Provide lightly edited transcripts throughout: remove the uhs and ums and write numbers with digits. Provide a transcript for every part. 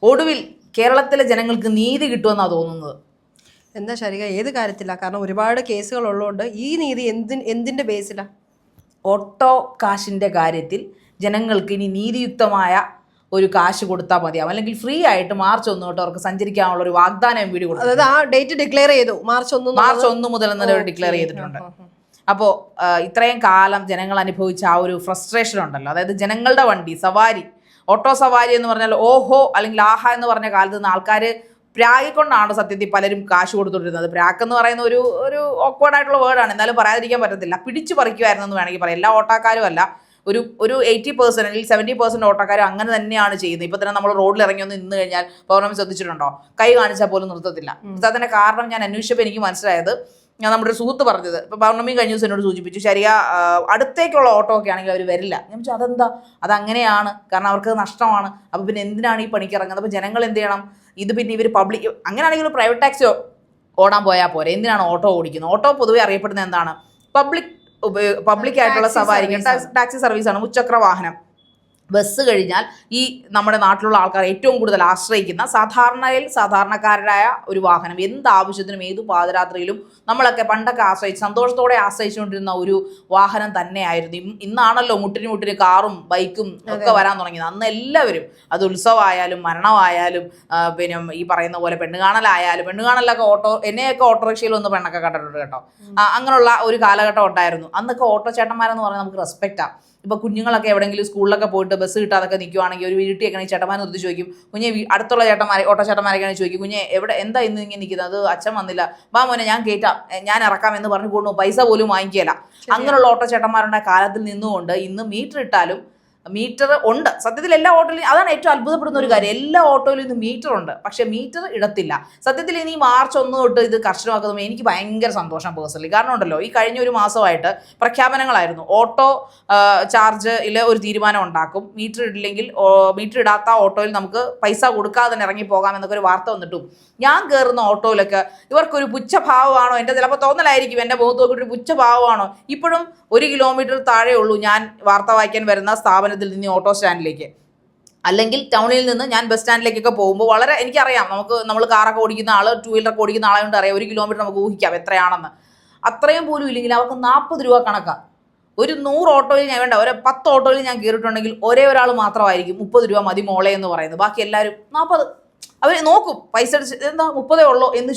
ഒടുവിൽ കേരളത്തിലെ ജനങ്ങൾക്ക് നീതി കിട്ടുമെന്നാണ് തോന്നുന്നത്. എന്താ ശരിക, ഏത് കാര്യത്തിലാണ്? കാരണം ഒരുപാട് കേസുകൾ ഉള്ളതുകൊണ്ട് ഈ നീതി എന്തിന്റെ ബേസിലാണ്? ഓട്ടോ കാശിൻ്റെ കാര്യത്തിൽ ജനങ്ങൾക്ക് ഇനി നീതിയുക്തമായ ഒരു കാശ് കൊടുത്താൽ മതിയാവും, അല്ലെങ്കിൽ ഫ്രീ ആയിട്ട് മാർച്ച് 1 തൊട്ട് അവർക്ക് സഞ്ചരിക്കാനുള്ള ഒരു വാഗ്ദാനം വീഡിയോ കൊടുത്തു. അതായത് ആ ഡേറ്റ് ഡിക്ലെയർ ചെയ്തു, മാർച്ച് 1 മുതൽ എന്നൊരു ഡിക്ലെയർ ചെയ്തിട്ടുണ്ട്. അപ്പോൾ ഇത്രയും കാലം ജനങ്ങൾ അനുഭവിച്ച ആ ഒരു ഫ്രസ്ട്രേഷൻ ഉണ്ടല്ലോ, അതായത് ജനങ്ങളുടെ വണ്ടി സവാരി, ഓട്ടോ സവാരി എന്ന് പറഞ്ഞാൽ ഓഹോ അല്ലെങ്കിൽ ആഹ എന്ന് പറഞ്ഞ കാലത്ത് നിന്ന് ആൾക്കാർ പ്രാഗിക്കൊണ്ടാണ് സത്യത്തിൽ പലരും കാശ് കൊടുത്തുകൊണ്ടിരുന്നത്. പ്രാക്ക് എന്ന് പറയുന്ന ഒരു ഓക്വേർഡായിട്ടുള്ള വേർഡാണ്, എന്നാലും പറയാതിരിക്കാൻ പറ്റത്തില്ല. പിടിച്ചു പറിക്കുമായിരുന്നു എന്ന് വേണമെങ്കിൽ പറയാം. എല്ലാ ഓട്ടോക്കാരും അല്ല, ഒരു 80% അല്ലെങ്കിൽ 70% ഓട്ടോക്കാരും അങ്ങനെ തന്നെയാണ് ചെയ്യുന്നത്. ഇപ്പം തന്നെ നമ്മൾ റോഡിൽ ഇറങ്ങി ഒന്ന് നിന്ന് കഴിഞ്ഞാൽ പൗർണമി ശ്രദ്ധിച്ചിട്ടുണ്ടോ, കൈ കാണിച്ചാൽ പോലും നിർത്തത്തില്ല. അതിൻ്റെ കാരണം ഞാൻ അന്വേഷിച്ചപ്പോൾ എനിക്ക് മനസ്സിലായത്, ഞാൻ നമ്മുടെ ഒരു സുഹൃത്ത് പറഞ്ഞത്, ഇപ്പോൾ പൗർണമി കഴിഞ്ഞ ദിവസം എന്നോട് സൂചിപ്പിച്ചു, ശരിയാ അടുത്തേക്കുള്ള ഓട്ടോ ഒക്കെ ആണെങ്കിൽ അവർ വരില്ല. ഞാൻ വെച്ചാൽ അതെന്താ, അതങ്ങനെയാണ്, കാരണം അവർക്ക് നഷ്ടമാണ്. അപ്പോൾ പിന്നെ എന്തിനാണ് ഈ പണിക്ക് ഇറങ്ങുന്നത്? അപ്പോൾ ജനങ്ങൾ എന്ത് ചെയ്യണം? ഇത് പിന്നെ ഇവർ പബ്ലിക്, അങ്ങനെയാണെങ്കിൽ പ്രൈവറ്റ് ടാക്സി ഓടാൻ പോയാൽ പോരെ, എന്തിനാണ് ഓട്ടോ ഓടിക്കുന്നത്? ഓട്ടോ പൊതുവെ അറിയപ്പെടുന്നത് എന്താണ്? പബ്ലിക് ആയിട്ടുള്ള സവാരിക്ക് ടാക്സി സർവീസാണ്, മുച്ചക്ര വാഹനം. ബസ് കഴിഞ്ഞാൽ ഈ നമ്മുടെ നാട്ടിലുള്ള ആൾക്കാർ ഏറ്റവും കൂടുതൽ ആശ്രയിക്കുന്ന സാധാരണക്കാരായ ഒരു വാഹനം, എന്ത് ആവശ്യത്തിനും ഏതു പാതിരാത്രിയിലും നമ്മളൊക്കെ പണ്ടൊക്കെ സന്തോഷത്തോടെ ആശ്രയിച്ചുകൊണ്ടിരുന്ന ഒരു വാഹനം തന്നെയായിരുന്നു. ഇന്നാണല്ലോ മുട്ടിന് കാറും ബൈക്കും ഒക്കെ വരാൻ തുടങ്ങിയത്. അന്ന് എല്ലാവരും, അത് ഉത്സവമായാലും മരണമായാലും പിന്നെ ഈ പറയുന്ന പോലെ പെണ്ണുകാണലൊക്കെ എന്നെയൊക്കെ ഓട്ടോറിക്ഷയിൽ ഒന്ന് പെണ്ണൊക്കെ കണ്ടിട്ടുണ്ട് കേട്ടോ. അങ്ങനെയുള്ള ഒരു കാലഘട്ടം ഉണ്ടായിരുന്നു. അന്നൊക്കെ ഓട്ടോ ചേട്ടന്മാരെന്ന് പറഞ്ഞാൽ നമുക്ക് റെസ്പെക്റ്റാണ്. ഇപ്പോൾ കുഞ്ഞുങ്ങളൊക്കെ എവിടെയെങ്കിലും സ്കൂളിലൊക്കെ പോയിട്ട് ബസ് കിട്ടാതൊക്കെ നിൽക്കുവാണെങ്കിൽ ഒരു വീട്ടിൽ ചേട്ടന്മാരെ നിർത്തി ചോദിക്കും, കുഞ്ഞെ അടുത്തുള്ള ഓട്ടോ ചേട്ടന്മാരൊക്കെയാണ് ചോദിക്കും, കുഞ്ഞെ എന്താ ഇന്ന് ഇങ്ങനെ നിൽക്കുന്നത്, അത് അച്ഛൻ വന്നില്ല, വാ മോനെ ഞാൻ കയറ്റാം, ഞാൻ ഇറക്കാം എന്ന് പറഞ്ഞു കൊണ്ടു പൈസ പോലും വാങ്ങിക്കുകയില്ല. അങ്ങനെയുള്ള ഓട്ടോ ചേട്ടന്മാരുടെ കാലത്തിൽ നിന്നുകൊണ്ട് ഇന്ന് മീറ്റർ ഉണ്ട്. സത്യത്തിൽ എല്ലാ ഓട്ടോയിലും അതാണ് ഏറ്റവും അത്ഭുതപ്പെടുന്ന ഒരു കാര്യം, എല്ലാ ഓട്ടോയിലും ഇന്ന് മീറ്റർ ഉണ്ട്, പക്ഷെ മീറ്റർ ഇടത്തില്ല. സത്യത്തിൽ ഇനി മാർച്ച് 1 തൊട്ട് ഇത് കർശനമാക്കുന്നത് എനിക്ക് ഭയങ്കര സന്തോഷം പേഴ്സണലി. കാരണം ഉണ്ടല്ലോ, ഈ കഴിഞ്ഞ ഒരു മാസമായിട്ട് പ്രഖ്യാപനങ്ങളായിരുന്നു. ഓട്ടോ ചാർജിൽ ഒരു തീരുമാനം ഉണ്ടാക്കും, മീറ്റർ ഇടാത്ത ഓട്ടോയിൽ നമുക്ക് പൈസ കൊടുക്കാതെ തന്നെ ഇറങ്ങിപ്പോകാം എന്നൊക്കെ ഒരു വാർത്ത വന്നിട്ടും ഞാൻ കയറുന്ന ഓട്ടോയിലൊക്കെ ഇവർക്കൊരു പുച്ഛഭാവമാണോ, എൻ്റെ ചിലപ്പോൾ തോന്നലായിരിക്കും, എൻ്റെ മുഖത്ത് നോക്കിയിട്ടൊരു പുച്ഛഭാവമാണോ, ഇപ്പോഴും 1 കിലോമീറ്റർ താഴെ ഉള്ളൂ ഞാൻ വാർത്ത വായിക്കാൻ വരുന്ന സ്ഥാപനത്തിൽ നിന്ന് ഓട്ടോ സ്റ്റാൻഡിലേക്ക്, അല്ലെങ്കിൽ ടൗണിൽ നിന്ന് ഞാൻ ബസ് സ്റ്റാൻഡിലേക്കൊക്കെ പോകുമ്പോൾ വളരെ എനിക്കറിയാം, നമ്മൾ കാറൊക്കെ ഓടിക്കുന്ന ആൾ, 2 വീലറൊക്കെ ഓടിക്കുന്ന ആളായതുകൊണ്ട് അറിയാം 1 കിലോമീറ്റർ നമുക്ക് ഊഹിക്കാം എത്രയാണെന്ന്. അത്രയും പോലും ഇല്ലെങ്കിൽ അവർക്ക് 40 രൂപ കണക്കാണ്. ഒരു 100 ഓട്ടോയിൽ ഞാൻ ഒരു 10 ഓട്ടോയിൽ ഞാൻ കയറിയിട്ടുണ്ടെങ്കിൽ ഒരേ ഒരാൾ മാത്രമായിരിക്കും 30 രൂപ മതി മോളെ എന്ന് പറയുന്നത്, ബാക്കി എല്ലാവരും 40. അവർ നോക്കും പൈസ എന്താ 30 ഉള്ളോ എന്ന്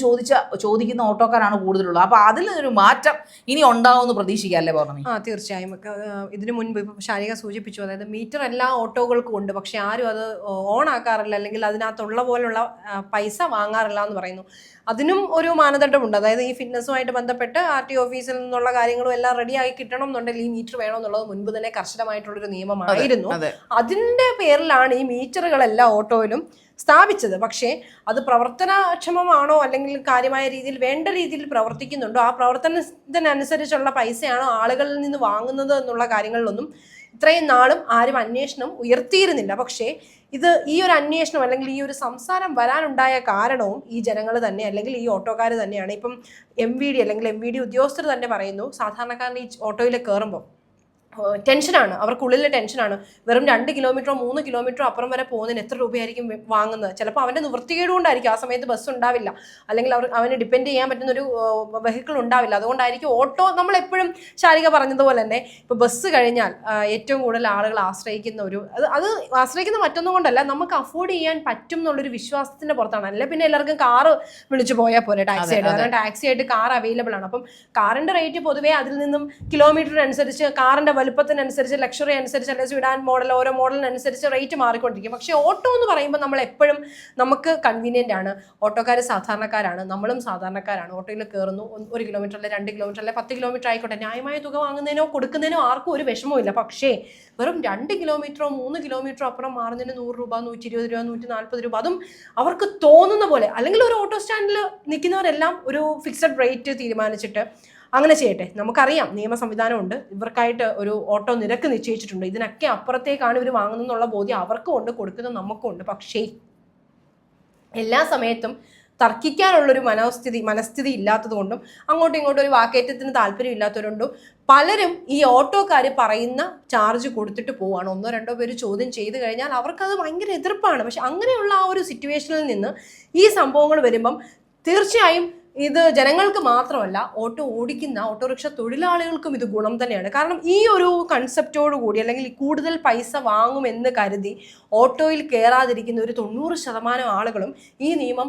ചോദിക്കുന്ന ഓട്ടോക്കാരാണ് കൂടുതലുള്ളത്. അപ്പോൾ അതിൽ ഒരു മാറ്റം ഇനി ഉണ്ടാവുമെന്ന് പ്രതീക്ഷിക്കാമല്ലേ പൗർണമി? തീർച്ചയായും. ഇതിനു മുൻപ് ഇപ്പം ശാരിക സൂചിപ്പിച്ചു, അതായത് മീറ്റർ എല്ലാ ഓട്ടോകൾക്കും ഉണ്ട്, പക്ഷെ ആരും അത് ഓൺ ആക്കാറില്ല, അല്ലെങ്കിൽ അതിനകത്തുള്ള പോലുള്ള പൈസ വാങ്ങാറില്ല എന്ന് പറയുന്നു. അതിനും ഒരു മാനദണ്ഡമുണ്ട്. അതായത് ഈ ഫിറ്റ്നസ്സുമായിട്ട് ബന്ധപ്പെട്ട് RT ഓഫീസിൽ നിന്നുള്ള കാര്യങ്ങളും എല്ലാം റെഡിയായി കിട്ടണം എന്നുണ്ടെങ്കിൽ ഈ മീറ്റർ വേണമെന്നുള്ളത് മുൻപ് തന്നെ കർശനമായിട്ടുള്ളൊരു നിയമമായിരുന്നു. അതിൻ്റെ പേരിലാണ് ഈ മീറ്ററുകളെല്ലാം ഓട്ടോയിലും സ്ഥാപിച്ചത്. പക്ഷേ അത് പ്രവർത്തനക്ഷമമാണോ, അല്ലെങ്കിൽ കാര്യമായ രീതിയിൽ വേണ്ട രീതിയിൽ പ്രവർത്തിക്കുന്നുണ്ടോ, ആ പ്രവർത്തനത്തിനനുസരിച്ചുള്ള പൈസയാണോ ആളുകളിൽ നിന്ന് വാങ്ങുന്നത് എന്നുള്ള കാര്യങ്ങളിലൊന്നും ഇത്രയും നാളും ആരും അന്വേഷണം ഉയർത്തിയിരുന്നില്ല. പക്ഷേ ഈ ഒരു അന്വേഷണം അല്ലെങ്കിൽ ഈ ഒരു സംസാരം വരാനുണ്ടായ കാരണവും ഈ ജനങ്ങൾ തന്നെ, അല്ലെങ്കിൽ ഈ ഓട്ടോക്കാർ തന്നെയാണ്. ഇപ്പം MVD അല്ലെങ്കിൽ MVD ഉദ്യോഗസ്ഥർ തന്നെ പറയുന്നു, സാധാരണക്കാരൻ ഈ ഓട്ടോയിൽ കയറുമ്പോൾ ടെൻഷനാണ്, അവർക്കുള്ളിലെ ടെൻഷനാണ്. വെറും 2 കിലോമീറ്ററോ 3 കിലോമീറ്ററോ അപ്പുറം വരെ പോകുന്നതിന് എത്ര രൂപയായിരിക്കും വാങ്ങുന്നത്? ചിലപ്പോൾ അവൻ്റെ നിവൃത്തികേട് കൊണ്ടായിരിക്കും, ആ സമയത്ത് ബസ് ഉണ്ടാവില്ല, അല്ലെങ്കിൽ അവന് ഡിപ്പെൻഡ് ചെയ്യാൻ പറ്റുന്ന ഒരു വെഹിക്കിൾ ഉണ്ടാവില്ല. അതുകൊണ്ടായിരിക്കും ഓട്ടോ, നമ്മളെപ്പോഴും ശാരിക പറഞ്ഞതുപോലെ തന്നെ ഇപ്പോൾ ബസ് കഴിഞ്ഞാൽ ഏറ്റവും കൂടുതൽ ആളുകൾ ആശ്രയിക്കുന്ന അത് ആശ്രയിക്കുന്ന മറ്റൊന്നും കൊണ്ടല്ല, നമുക്ക് അഫോർഡ് ചെയ്യാൻ പറ്റും എന്നുള്ളൊരു വിശ്വാസത്തിൻ്റെ പുറത്താണ്. അല്ല പിന്നെ എല്ലാവർക്കും കാറ് വിളിച്ചു പോയാൽ പോലെ ടാക്സി ആയിട്ട്, കാരണം ടാക്സി ആയിട്ട് കാർ അവൈലബിൾ ആണ്. അപ്പം കാറിൻ്റെ റേറ്റ് പൊതുവേ അതിൽ നിന്നും കിലോമീറ്ററിനനുസരിച്ച്, കാറിൻ്റെ വലുപ്പത്തിനനുസരിച്ച്, ലക്ഷറി അനുസരിച്ച്, അല്ലെങ്കിൽ സ്വിഡാൻ മോഡൽ, ഓരോ മോഡലിനനുസരിച്ച് റേറ്റ് മാറിക്കൊണ്ടിരിക്കും. പക്ഷേ ഓട്ടോ എന്ന് പറയുമ്പോൾ നമ്മൾ എപ്പോഴും നമുക്ക് കൺവീനിയൻ്റ് ആണ്. ഓട്ടോക്കാർ സാധാരണക്കാരാണ്, നമ്മളും സാധാരണക്കാരാണ്. ഓട്ടോയിൽ കയറുന്നു, 1 കിലോമീറ്റർ അല്ലെ 2 കിലോമീറ്റർ അല്ലെ 10 കിലോമീറ്റർ ആയിക്കോട്ടെ, ന്യായമായ തുക വാങ്ങുന്നതിനോ കൊടുക്കുന്നതിനോ ആർക്കും ഒരു വിഷമവും. പക്ഷേ വെറും 2 കിലോമീറ്ററോ 3 കിലോമീറ്ററോ അപ്പുറം മാറുന്നതിന് 100 രൂപ, 120 രൂപ, 140 രൂപ, അതും അവർക്ക് തോന്നുന്ന പോലെ. അല്ലെങ്കിൽ ഒരു ഓട്ടോ സ്റ്റാൻഡിൽ നിൽക്കുന്നവരെല്ലാം ഒരു ഫിക്സഡ് റേറ്റ് തീരുമാനിച്ചിട്ട് അങ്ങനെ ചെയ്യട്ടെ. നമുക്കറിയാം നിയമ സംവിധാനമുണ്ട്, ഇവർക്കായിട്ട് ഒരു ഓട്ടോ നിരക്ക് നിശ്ചയിച്ചിട്ടുണ്ട്. ഇതിനൊക്കെ അപ്പുറത്തേക്കാണ് ഇവർ വാങ്ങുന്നതെന്നുള്ള ബോധ്യം അവർക്കും ഉണ്ട്, കൊടുക്കുന്നത് നമുക്കും ഉണ്ട്. പക്ഷേ എല്ലാ സമയത്തും തർക്കിക്കാനുള്ളൊരു മനസ്ഥിതി ഇല്ലാത്തത് കൊണ്ടും അങ്ങോട്ടും ഇങ്ങോട്ടും ഒരു വാക്കേറ്റത്തിന് താല്പര്യം ഇല്ലാത്തവരുകൊണ്ടും പലരും ഈ ഓട്ടോക്കാർ പറയുന്ന ചാർജ് കൊടുത്തിട്ട് പോവാണ്. 1-2 പേര് ചോദ്യം ചെയ്ത് കഴിഞ്ഞാൽ അവർക്കത് ഭയങ്കര എതിർപ്പാണ്. പക്ഷെ അങ്ങനെയുള്ള ആ ഒരു സിറ്റുവേഷനിൽ നിന്ന് ഈ സംഭവങ്ങൾ വരുമ്പം തീർച്ചയായും ഇത് ജനങ്ങൾക്ക് മാത്രമല്ല ഓട്ടോറിക്ഷ തൊഴിലാളികൾക്കും ഇത് ഗുണം തന്നെയാണ്. കാരണം ഈ ഒരു കൺസെപ്റ്റോട് കൂടി അല്ലെങ്കിൽ കൂടുതൽ പൈസ വാങ്ങുമെന്ന് കരുതി ഓട്ടോയിൽ കയറാതിരിക്കുന്ന ഒരു 90% ആളുകളും ഈ നിയമം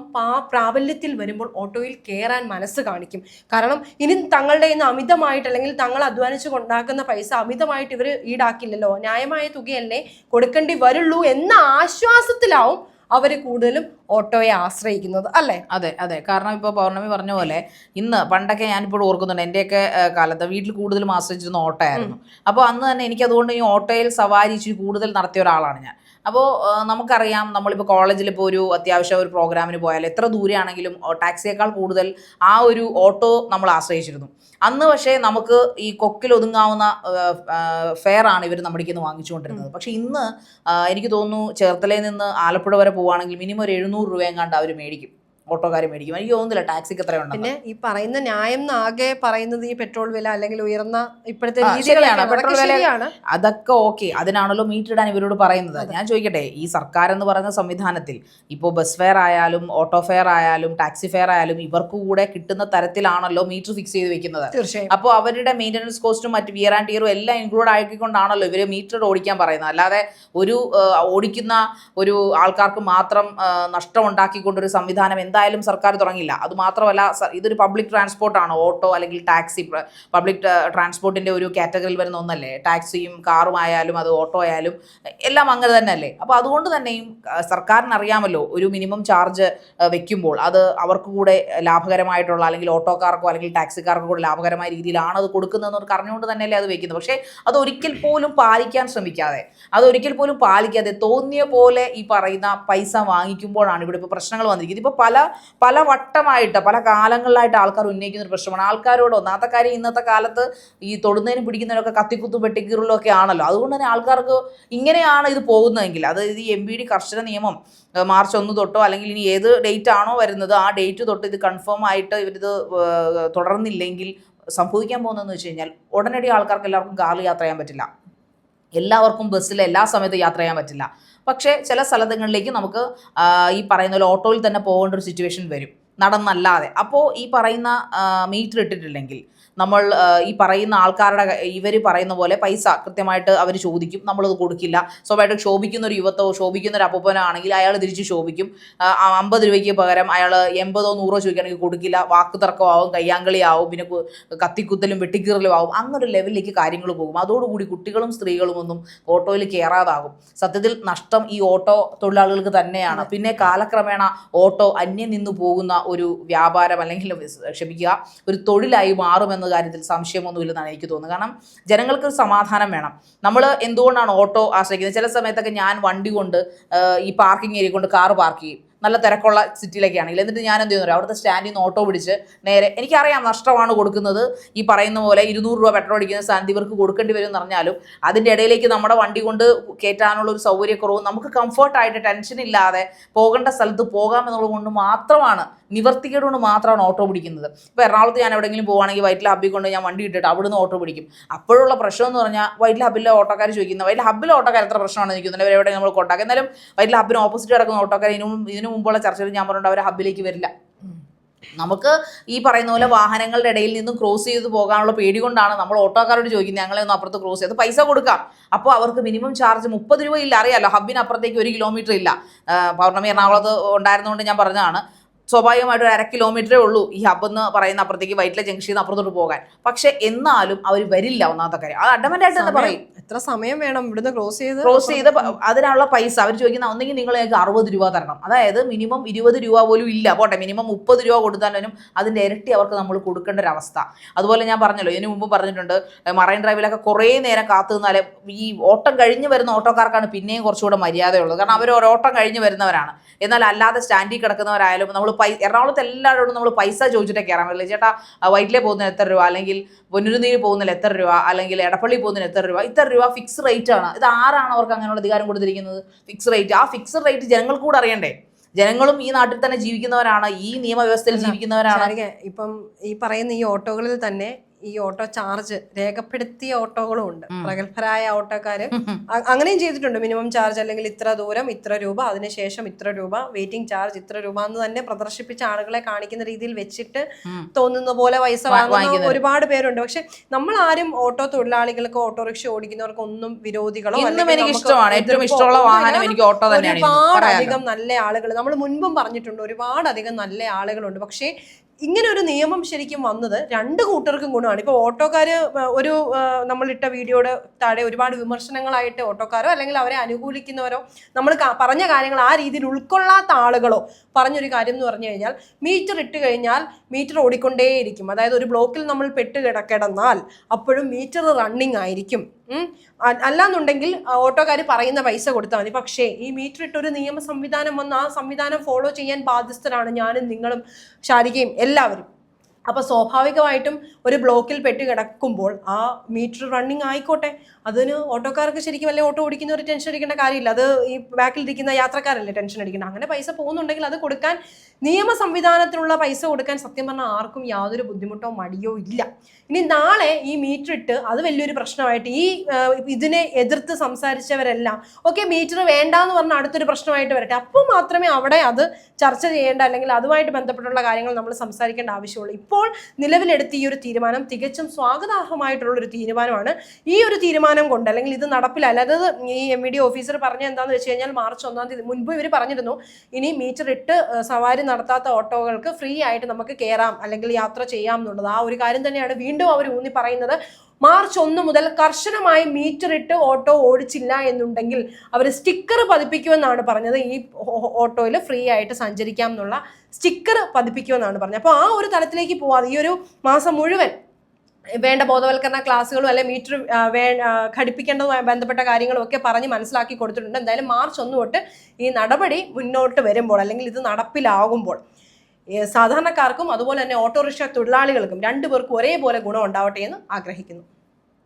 പ്രാബല്യത്തിൽ വരുമ്പോൾ ഓട്ടോയിൽ കയറാൻ മനസ്സ് കാണിക്കും. കാരണം ഇനി തങ്ങളുടെ ഇന്ന് അമിതമായിട്ട് അല്ലെങ്കിൽ തങ്ങൾ അധ്വാനിച്ച് കൊണ്ടാക്കുന്ന പൈസ അമിതമായിട്ട് ഇവർ ഈടാക്കില്ലല്ലോ, ന്യായമായ തുകയല്ലേ കൊടുക്കേണ്ടി വരുള്ളൂ എന്ന ആശ്വാസത്തിലാവും അവർ കൂടുതലും ഓട്ടോയെ ആശ്രയിക്കുന്നത് അല്ലേ? അതെ അതെ. കാരണം ഇപ്പോൾ പൗർണമി പറഞ്ഞ പോലെ പണ്ടൊക്കെ ഞാനിപ്പോൾ ഓർക്കുന്നുണ്ട്, എൻ്റെയൊക്കെ കാലത്ത് വീട്ടിൽ കൂടുതലും ആശ്രയിച്ചിരുന്ന ഓട്ടോ ആയിരുന്നു. അപ്പോൾ അന്ന് തന്നെ എനിക്കതുകൊണ്ട് ഈ ഓട്ടോയിൽ സവാരി ഇച്ചിരി കൂടുതൽ നടത്തിയ ഒരാളാണ് ഞാൻ. അപ്പോൾ നമുക്കറിയാം, നമ്മളിപ്പോൾ കോളേജിൽ ഇപ്പോൾ ഒരു അത്യാവശ്യം ഒരു പ്രോഗ്രാമിന് പോയാൽ എത്ര ദൂരെയാണെങ്കിലും ടാക്സിയേക്കാൾ കൂടുതൽ ആ ഒരു ഓട്ടോ നമ്മൾ ആശ്രയിച്ചിരുന്നു. അന്ന് പക്ഷേ നമുക്ക് ഈ കൊക്കിൽ ഒതുങ്ങാവുന്ന ഫെയർ ആണ് ഇവർ നമ്മുടെ നിന്ന് വാങ്ങിച്ചുകൊണ്ടിരുന്നത്. പക്ഷെ ഇന്ന് എനിക്ക് തോന്നുന്നു ചേർത്തലയിൽ നിന്ന് ആലപ്പുഴ വരെ പോവുകയാണെങ്കിൽ മിനിമം ഒരു 700 രൂപ എങ്ങാണ്ട് അവർ മേടിക്കും, ഓട്ടോക്കാർ മേടിക്കും. എനിക്ക് തോന്നുന്നില്ല ടാക്സിക്ക് എത്രയുണ്ട്. പിന്നെ ഈ പറയുന്ന ന്യായം ആകെ പറയുന്നത് ഈ പെട്രോൾ വില അല്ലെങ്കിൽ ഉയർന്ന ഇപ്പോഴത്തെ പെട്രോൾ വിലയാണ്. അതൊക്കെ ഓക്കെ, അതിനാണല്ലോ മീറ്റർ ഇടാൻ ഇവരോട് പറയുന്നത്. ഞാൻ ചോദിക്കട്ടെ, ഈ സർക്കാർ എന്ന് പറയുന്ന സംവിധാനത്തിൽ ഇപ്പോൾ ബസ് ഫെയർ ആയാലും ഓട്ടോ ഫെയർ ആയാലും ടാക്സി ഫെയർ ആയാലും ഇവർക്ക് കൂടെ കിട്ടുന്ന തരത്തിലാണല്ലോ മീറ്റർ ഫിക്സ് ചെയ്ത് വെക്കുന്നത്. അപ്പോൾ അവരുടെ മെയിൻ്റനൻസ് കോസ്റ്റും മറ്റ് വിയർ ആൻഡ് ടിയറും എല്ലാം ഇൻക്ലൂഡ് ആക്കിക്കൊണ്ടാണല്ലോ ഇവർ മീറ്റർ ഓടിക്കാൻ പറയുന്നത്. അല്ലാതെ ഒരു ഓടിക്കുന്ന ഒരു ആൾക്കാർക്ക് മാത്രം നഷ്ടം ഉണ്ടാക്കിക്കൊണ്ടൊരു സംവിധാനം എന്തായാലും സർക്കാർ തുടങ്ങില്ല. അത് മാത്രമല്ല, ഇതൊരു പബ്ലിക് ട്രാൻസ്പോർട്ടാണ്. ഓട്ടോ അല്ലെങ്കിൽ ടാക്സി പബ്ലിക് ട്രാൻസ്പോർട്ടിന്റെ ഒരു കാറ്റഗറിയിൽ വരുന്ന ഒന്നല്ലേ. ടാക്സിയും കാറും ആയാലും അത് ഓട്ടോ ആയാലും എല്ലാം അങ്ങനെ തന്നെ അല്ലേ. അപ്പോൾ അതുകൊണ്ട് തന്നെയും സർക്കാരിന് അറിയാമല്ലോ, ഒരു മിനിമം ചാർജ് വെക്കുമ്പോൾ അത് അവർക്ക് കൂടെ ലാഭകരമായിട്ടുള്ള, അല്ലെങ്കിൽ ഓട്ടോക്കാർക്കോ അല്ലെങ്കിൽ ടാക്സിക്കാർക്കോ കൂടെ ലാഭകരമായ രീതിയിലാണ് അത് കൊടുക്കുന്നതെന്ന് അറിഞ്ഞുകൊണ്ട് തന്നെയല്ലേ അത് വെക്കുന്നത്. പക്ഷേ അതൊരിക്കൽ പോലും പാലിക്കാൻ ശ്രമിക്കാതെ, തോന്നിയ പോലെ ഈ പറയുന്ന പൈസ വാങ്ങിക്കുമ്പോഴാണ് ഇവിടെ ഇപ്പോൾ പ്രശ്നങ്ങൾ വന്നിരിക്കുന്നത്. ഇപ്പോൾ പല വട്ടമായിട്ട് പല കാലങ്ങളിലായിട്ട് ആൾക്കാർ ഉന്നയിക്കുന്ന ഒരു പ്രശ്നമാണ്. ആൾക്കാരോട് ഒന്നാമത്തെ കാര്യം, ഇന്നത്തെ കാലത്ത് ഈ തൊടുന്നതിനും പിടിക്കുന്നതിനൊക്കെ കത്തിക്കുത്തും വെട്ടിക്കീറലും ഒക്കെ ആണല്ലോ. അതുകൊണ്ട് തന്നെ ആൾക്കാർക്ക് ഇങ്ങനെയാണ് ഇത് പോകുന്നതെങ്കിൽ, അത് ഈ MBD കർശന നിയമം മാർച്ച് 1 തൊട്ടോ അല്ലെങ്കിൽ ഇനി ഏത് ഡേറ്റ് ആണോ വരുന്നത് ആ ഡേറ്റ് തൊട്ട് ഇത് കൺഫേം ആയിട്ട് ഇവരിത് തുടർന്നില്ലെങ്കിൽ സംഭവിക്കാൻ പോകുന്നതെന്ന് വെച്ച് കഴിഞ്ഞാൽ, ഉടനടി ആൾക്കാർക്ക് എല്ലാവർക്കും കാറിൽ യാത്ര ചെയ്യാൻ പറ്റില്ല, എല്ലാവർക്കും ബസ്സിൽ എല്ലാ സമയത്തും യാത്ര ചെയ്യാൻ പറ്റില്ല. പക്ഷേ ചില സ്ഥലങ്ങളിലേക്ക് നമുക്ക് ഈ പറയുന്ന പോലെ ഓട്ടോയിൽ തന്നെ പോകേണ്ട ഒരു സിറ്റുവേഷൻ വരും, നടന്നല്ലാതെ. അപ്പോൾ ഈ പറയുന്ന മീറ്റർ ഇട്ടിട്ടില്ലെങ്കിൽ നമ്മൾ ഈ പറയുന്ന ആൾക്കാരുടെ ഇവർ പറയുന്ന പോലെ പൈസ കൃത്യമായിട്ട് അവർ ചോദിക്കും, നമ്മളത് കൊടുക്കില്ല. സ്വാഭാവികമായിട്ട് ശോഭിക്കുന്ന ഒരു യുവത്തോ ശോഭിക്കുന്ന ഒരു അപ്പൂപ്പനോ ആണെങ്കിൽ അയാൾ തിരിച്ച് ശോഭിക്കും. 50 രൂപയ്ക്ക് പകരം അയാൾ 80 100 ചോദിക്കുകയാണെങ്കിൽ കൊടുക്കില്ല. വാക്ക് തർക്കമാവും, കയ്യാങ്കളിയാവും, പിന്നെ കത്തിക്കുത്തലും വെട്ടിക്കീറലും ആവും. അങ്ങനൊരു ലെവലിലേക്ക് കാര്യങ്ങൾ പോകും. അതോടുകൂടി കുട്ടികളും സ്ത്രീകളും ഒന്നും ഓട്ടോയിൽ കയറാതാകും. സത്യത്തിൽ നഷ്ടം ഈ ഓട്ടോ തൊഴിലാളികൾക്ക് തന്നെയാണ്. പിന്നെ കാലക്രമേണ ഓട്ടോ അന്യം നിന്ന് പോകുന്ന ഒരു വ്യാപാരം അല്ലെങ്കിൽ ക്ഷമിക്കുക ഒരു തൊഴിലായി മാറുമെന്ന കാര്യത്തിൽ സംശയമൊന്നുമില്ലെന്നാണ് എനിക്ക് തോന്നുന്നത്. കാരണം ജനങ്ങൾക്കൊരു സമാധാനം വേണം. നമ്മൾ എന്തുകൊണ്ടാണ് ഓട്ടോ ആശ്രയിക്കുന്നത്? ചില സമയത്തൊക്കെ ഞാൻ വണ്ടി കൊണ്ട് ഈ പാർക്കിംഗ് ഏരിയ കൊണ്ട് കാറ് പാർക്ക് ചെയ്യും, നല്ല തിരക്കുള്ള സിറ്റിയിലൊക്കെ ആണെങ്കിൽ. എന്നിട്ട് ഞാൻ എന്ത് ചെയ്യുന്നു, അവിടുത്തെ സ്റ്റാൻഡിൽ നിന്ന് ഓട്ടോ പിടിച്ച് നേരെ, എനിക്കറിയാം നഷ്ടമാണ് കൊടുക്കുന്നത്, ഈ പറയുന്ന പോലെ 200 രൂപ പെട്രോൾ അടിക്കുന്ന സ്ഥാനത്ത് ഇവർക്ക് കൊടുക്കേണ്ടി വരും എന്ന് പറഞ്ഞാലും അതിൻ്റെ ഇടയിലേക്ക് നമ്മുടെ വണ്ടി കൊണ്ട് കയറ്റാനുള്ള ഒരു സൗകര്യക്കുറവും, നമുക്ക് കംഫർട്ടായിട്ട് ടെൻഷൻ ഇല്ലാതെ പോകേണ്ട സ്ഥലത്ത് പോകാമെന്നുള്ളത് കൊണ്ട് മാത്രമാണ്, നിവർത്തിക്കേട് കൊണ്ട് മാത്രമാണ് ഓട്ടോ പിടിക്കുന്നത്. ഇപ്പോൾ എറണാകുളത്ത് ഞാൻ എവിടെയെങ്കിലും പോകുകയാണെങ്കിൽ വൈറ്റില ഹബ്ബിൽ കൊണ്ട് ഞാൻ വണ്ടി ഇട്ടിട്ട് അവിടുന്ന് ഓട്ടോ പിടിക്കും. അപ്പോഴുള്ള പ്രശ്നം എന്ന് പറഞ്ഞാൽ വൈറ്റില ഹബ്ബിലെ ഓട്ടോക്കാർ ചോദിക്കുന്നത്, വൈറ്റില ഹബ്ബിലെ ഓട്ടോക്കാർ എത്ര പ്രശ്നമാണെന്ന് ചോദിക്കുന്നത്, അവർ എവിടെ നമ്മൾ കൊണ്ടാക്കുക. എന്നാലും വൈറ്റില ഹബ്ബിന് ഓപ്പോസിറ്റ് കിടക്കുന്ന ഓട്ടോക്കാർ ഇതിനു മുമ്പുള്ള ചർച്ചയിൽ ഞാൻ പറഞ്ഞിട്ട് അവർ ഹബ്ബിലേക്ക് വരില്ല. നമുക്ക് ഈ പറയുന്ന പോലെ വാഹനങ്ങളുടെ ഇടയിൽ നിന്നും ക്രോസ് ചെയ്ത് പോകാനുള്ള പേടി കൊണ്ടാണ് നമ്മൾ ഓട്ടോക്കാരോട് ചോദിക്കുന്നത്, ഞങ്ങളെ ഒന്ന് അപ്പുറത്ത് ക്രോസ് ചെയ്ത് പൈസ കൊടുക്കാം. അപ്പോൾ അവർക്ക് മിനിമം ചാർജ് 30 രൂപ ഇല്ല. അറിയാമല്ലോ, ഹബ്ബിന് അപ്പുറത്തേക്ക് 1 കിലോമീറ്റർ ഇല്ല. പൗർണമി എറണാകുളത്ത് ഉണ്ടായിരുന്നതുകൊണ്ട് ഞാൻ പറഞ്ഞതാണ്. സ്വാഭാവികമായിട്ട് 1/2 കിലോമീറ്ററേ ഉള്ളൂ ഈ ഹബ്ബ് എന്ന് പറയുന്ന അപ്പുറത്തേക്ക് വൈറ്റില ജംഗ്ഷനിൽ നിന്ന് അപ്പുറത്തോട്ട് പോകാൻ. പക്ഷെ എന്നാലും അവർ വരില്ല. ഒന്നാമത്തെ കാര്യം അത് അഡമൻ്റായിട്ട് തന്നെ പറയും. എത്ര സമയം വേണം ഇവിടുന്ന് ക്രോസ് ചെയ്ത് അതിനുള്ള പൈസ അവർ ചോദിക്കുന്ന, ഒന്നെങ്കിൽ നിങ്ങൾ ഞങ്ങൾക്ക് 60 രൂപ തരണം. അതായത് മിനിമം 20 രൂപ പോലും ഇല്ല, പോട്ടെ മിനിമം 30 രൂപ കൊടുത്താലും അതിൻ്റെ ഇരട്ടി അവർക്ക് നമ്മൾ കൊടുക്കേണ്ട ഒരു അവസ്ഥ. അതുപോലെ ഞാൻ പറഞ്ഞല്ലോ, ഇതിനു മുമ്പ് പറഞ്ഞിട്ടുണ്ട്, മറൈൻ ഡ്രൈവിലൊക്കെ കുറേ നേരം കാത്തു നിന്നാലേ ഈ ഓട്ടം കഴിഞ്ഞ് വരുന്ന ഓട്ടോക്കാർക്കാണ് പിന്നെയും കുറച്ചുകൂടെ മര്യാദയുള്ളത്. കാരണം അവർ ഒരോട്ടം കഴിഞ്ഞ് വരുന്നവരാണ്. എന്നാൽ അല്ലാതെ സ്റ്റാൻഡിൽ കിടക്കുന്നവരായാലും നമ്മൾ എറണാകുളത്ത് എല്ലാവരോടും നമ്മൾ പൈസ ചോദിച്ചിട്ടേ കയറാൻ പറ്റില്ല. ചേട്ടാ വൈറ്റിലെ പോകുന്നതിന് എത്ര രൂപ, അല്ലെങ്കിൽ പൊന്നുരുന്നീര് പോകുന്നതിന് എത്ര രൂപ, അല്ലെങ്കിൽ എടപ്പള്ളി പോകുന്നതിന് എത്ര രൂപ, ഇത്ര രൂപ ഫിക്സ് റേറ്റ് ആണ്. ഇത് ആരാണ് അവർക്ക് അങ്ങനെയുള്ള അധികാരം കൊടുത്തിരിക്കുന്നത്? Fix rate. ആ ഫിക്സ് റേറ്റ് ജനങ്ങൾക്ക് കൂടെ അറിയണ്ടേ? ജനങ്ങളും ഈ നാട്ടിൽ തന്നെ ജീവിക്കുന്നവരാണ്, ഈ നിയമവ്യവസ്ഥയിൽ ജീവിക്കുന്നവരാണ്. ഇപ്പം ഈ പറയുന്ന ഈ ഓട്ടോകളിൽ തന്നെ ഈ ഓട്ടോ ചാർജ് രേഖപ്പെടുത്തിയ ഓട്ടോകളും ഉണ്ട്. പ്രഗത്ഭരായ ഓട്ടോക്കാര് അങ്ങനെയും ചെയ്തിട്ടുണ്ട്. മിനിമം ചാർജ് അല്ലെങ്കിൽ ഇത്ര ദൂരം ഇത്ര രൂപ, അതിനുശേഷം ഇത്ര രൂപ, വെയിറ്റിംഗ് ചാർജ് ഇത്ര രൂപ എന്ന് തന്നെ പ്രദർശിപ്പിച്ച ആളുകളെ കാണിക്കുന്ന രീതിയിൽ വെച്ചിട്ട് തോന്നുന്ന പോലെ പൈസ വാങ്ങുന്ന ഒരുപാട് പേരുണ്ട്. പക്ഷെ നമ്മൾ ആരും ഓട്ടോ തൊഴിലാളികൾക്കോ ഓട്ടോറിക്ഷ ഓടിക്കുന്നവർക്കോ ഒന്നും വിരോധികളോ ഒരുപാട് അധികം നല്ല ആളുകൾ, നമ്മൾ മുൻപും പറഞ്ഞിട്ടുണ്ട്, ഒരുപാട് അധികം നല്ല ആളുകളുണ്ട്. പക്ഷേ ഇങ്ങനെ ഒരു നിയമം ശരിക്കും വന്നത് രണ്ട് കൂട്ടർക്കും ഗുണമാണ്. ഇപ്പോൾ ഓട്ടോക്കാര് ഒരു നമ്മളിട്ട വീഡിയോയുടെ താഴെ ഒരുപാട് വിമർശനങ്ങളായിട്ട് ഓട്ടോക്കാരോ അല്ലെങ്കിൽ അവരെ അനുകൂലിക്കുന്നവരോ നമ്മൾ പറഞ്ഞ കാര്യങ്ങൾ ആ രീതിയിൽ ഉൾക്കൊള്ളാത്ത ആളുകളോ പറഞ്ഞൊരു കാര്യം എന്ന് പറഞ്ഞു കഴിഞ്ഞാൽ, മീറ്റർ ഇട്ട് കഴിഞ്ഞാൽ മീറ്റർ ഓടിക്കൊണ്ടേയിരിക്കും. അതായത് ഒരു ബ്ലോക്കിൽ നമ്മൾ കിടന്നാൽ അപ്പോഴും മീറ്റർ റണ്ണിങ് ആയിരിക്കും. അല്ലാന്നുണ്ടെങ്കിൽ ഓട്ടോക്കാർ പറയുന്ന പൈസ കൊടുത്താൽ മതി. പക്ഷേ ഈ മീറ്റർ ഇട്ടൊരു നിയമ സംവിധാനം വന്ന് ആ സംവിധാനം ഫോളോ ചെയ്യാൻ ബാധ്യസ്ഥരാണ് ഞാനും നിങ്ങളും ശാരികയും എല്ലാവരും. അപ്പോൾ സ്വാഭാവികമായിട്ടും ഒരു ബ്ലോക്കിൽ കിടക്കുമ്പോൾ ആ മീറ്റർ റണ്ണിങ് ആയിക്കോട്ടെ, അതിന് ഓട്ടോക്കാർക്ക് ശരിക്കും വല്ല ഓട്ടോ ഓടിക്കുന്നവർ ടെൻഷൻ അടിക്കേണ്ട കാര്യമില്ല. അത് ഈ ബാക്കിലിരിക്കുന്ന യാത്രക്കാരല്ലേ ടെൻഷൻ അടിക്കണം. അങ്ങനെ പൈസ പോകുന്നുണ്ടെങ്കിൽ അത് കൊടുക്കാൻ, നിയമ സംവിധാനത്തിലുള്ള പൈസ കൊടുക്കാൻ സത്യം പറഞ്ഞാൽ ആർക്കും യാതൊരു ബുദ്ധിമുട്ടോ മടിയോ ഇല്ല. ഇനി നാളെ ഈ മീറ്റർ ഇട്ട് അത് വലിയൊരു പ്രശ്നമായിട്ട് ഈ ഇതിനെ എതിർത്ത് സംസാരിച്ചവരെല്ലാം ഓക്കെ മീറ്റർ വേണ്ടാന്ന് പറഞ്ഞ അടുത്തൊരു പ്രശ്നമായിട്ട് വരട്ടെ, അപ്പോൾ മാത്രമേ അവിടെ അത് ചർച്ച ചെയ്യേണ്ട അല്ലെങ്കിൽ അതുമായിട്ട് ബന്ധപ്പെട്ടുള്ള കാര്യങ്ങൾ നമ്മൾ സംസാരിക്കേണ്ട ആവശ്യമുള്ളൂ. ഇപ്പോൾ നിലവിലെടുത്ത ഈ ഒരു തീരുമാനം തികച്ചും സ്വാഗതാർഹമായിട്ടുള്ളൊരു തീരുമാനമാണ്. ഈ ഒരു തീരുമാനം കൊണ്ട് അല്ലെങ്കിൽ ഇത് നടപ്പിലല്ല, അതായത് ഈ MVD ഓഫീസർ പറഞ്ഞ എന്താണെന്ന് വെച്ച് കഴിഞ്ഞാൽ മാർച്ച് 1-ാം തീയതി മുൻപ് ഇവർ പറഞ്ഞിരുന്നു ഇനി മീറ്റർ ഇട്ട് സവാരി നടത്താത്ത ഓട്ടോകൾക്ക് ഫ്രീ ആയിട്ട് നമുക്ക് കയറാം അല്ലെങ്കിൽ യാത്ര ചെയ്യാം എന്നുള്ളത്. ആ ഒരു കാര്യം തന്നെയാണ് വീണ്ടും അവർ ഊന്നി പറയുന്നത്. മാർച്ച് 1 മുതൽ കർശനമായി മീറ്റർ ഇട്ട് ഓട്ടോ ഓടിച്ചില്ല എന്നുണ്ടെങ്കിൽ അവർ സ്റ്റിക്കർ പതിപ്പിക്കുമെന്നാണ് പറഞ്ഞത്. ഈ ഓട്ടോയിൽ ഫ്രീ ആയിട്ട് സഞ്ചരിക്കാം എന്നുള്ള സ്റ്റിക്കർ പതിപ്പിക്കുമെന്നാണ് പറഞ്ഞത്. അപ്പോൾ ആ ഒരു തലത്തിലേക്ക് പോവാതെ ഈ ഒരു മാസം മുഴുവൻ വേണ്ട ബോധവൽക്കരണ ക്ലാസ്സുകളും അല്ലെ മീറ്റർ ഘടിപ്പിക്കേണ്ടതുമായി ബന്ധപ്പെട്ട കാര്യങ്ങളും ഒക്കെ പറഞ്ഞ് മനസ്സിലാക്കി കൊടുത്തിട്ടുണ്ട്. എന്തായാലും മാർച്ച് 1 തൊട്ട് ഈ നടപടി മുന്നോട്ട് വരുമ്പോൾ അല്ലെങ്കിൽ ഇത് നടപ്പിലാകുമ്പോൾ സാധാരണക്കാർക്കും അതുപോലെ തന്നെ ഓട്ടോറിക്ഷ തൊഴിലാളികൾക്കും രണ്ടുപേർക്കും ഒരേപോലെ ഗുണം ഉണ്ടാവട്ടെ എന്ന് ആഗ്രഹിക്കുന്നു.